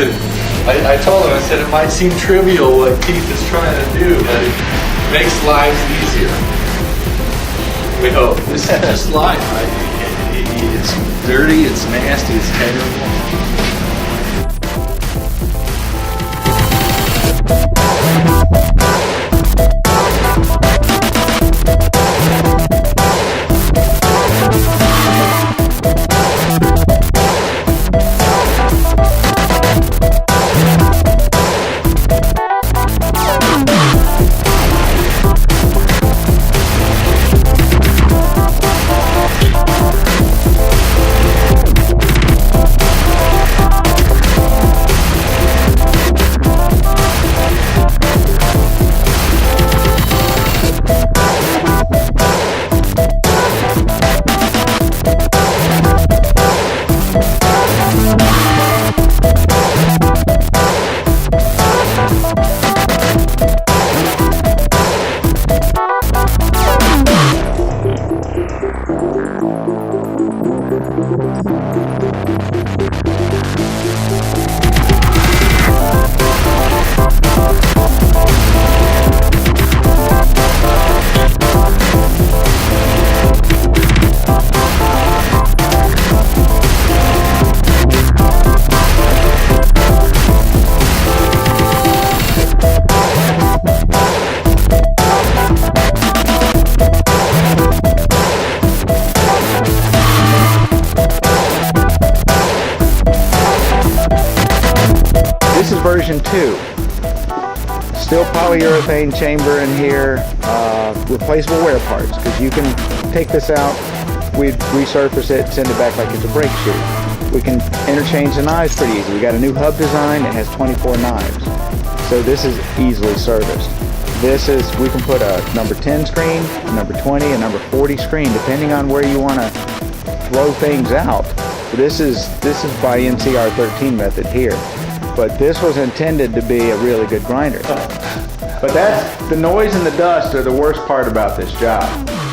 listen, I told him, I said, it might seem trivial what Keith is trying to do, but it makes lives easier. We hope. This is just life, right? It's dirty, it's nasty, it's terrible. This is version 2. Still polyurethane chamber in here, replaceable wear parts, because you can take this out, we'd resurface it, send it back like it's a brake shoe. We can interchange the knives pretty easy. We got a new hub design that has 24 knives. So this is easily serviced. We can put a number 10 screen, a number 20, a number 40 screen, depending on where you want to throw things out. This is by NCR 13 method here. But this was intended to be a really good grinder. But that's the noise and the dust are the worst part about this job.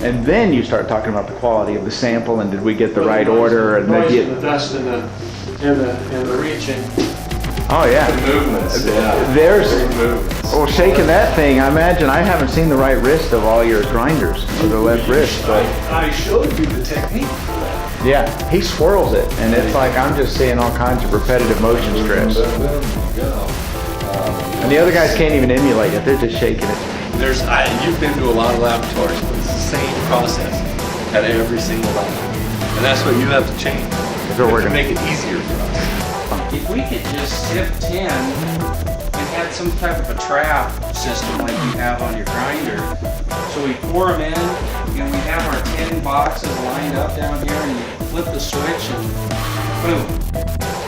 And then you start talking about the quality of the sample and did we get the right order and the dust and the reaching. Oh yeah. The movements. Yeah. There's movements. well, shaking that thing. I imagine I haven't seen the right wrist of all your grinders, or the left wrist. But I showed you the technique. yeah, he swirls it, and it's like I'm just seeing all kinds of repetitive motion strips. And the other guys can't even emulate it; they're just shaking it. You've been to a lot of laboratories, but it's the same process at every single lab, and that's what you have to change. So we're to gonna make it easier for us. If we could just sift 10 and had some type of a trap system like you have on your grinder, so we pour them in and we have our 10 boxes lined up down here and you flip the switch and boom.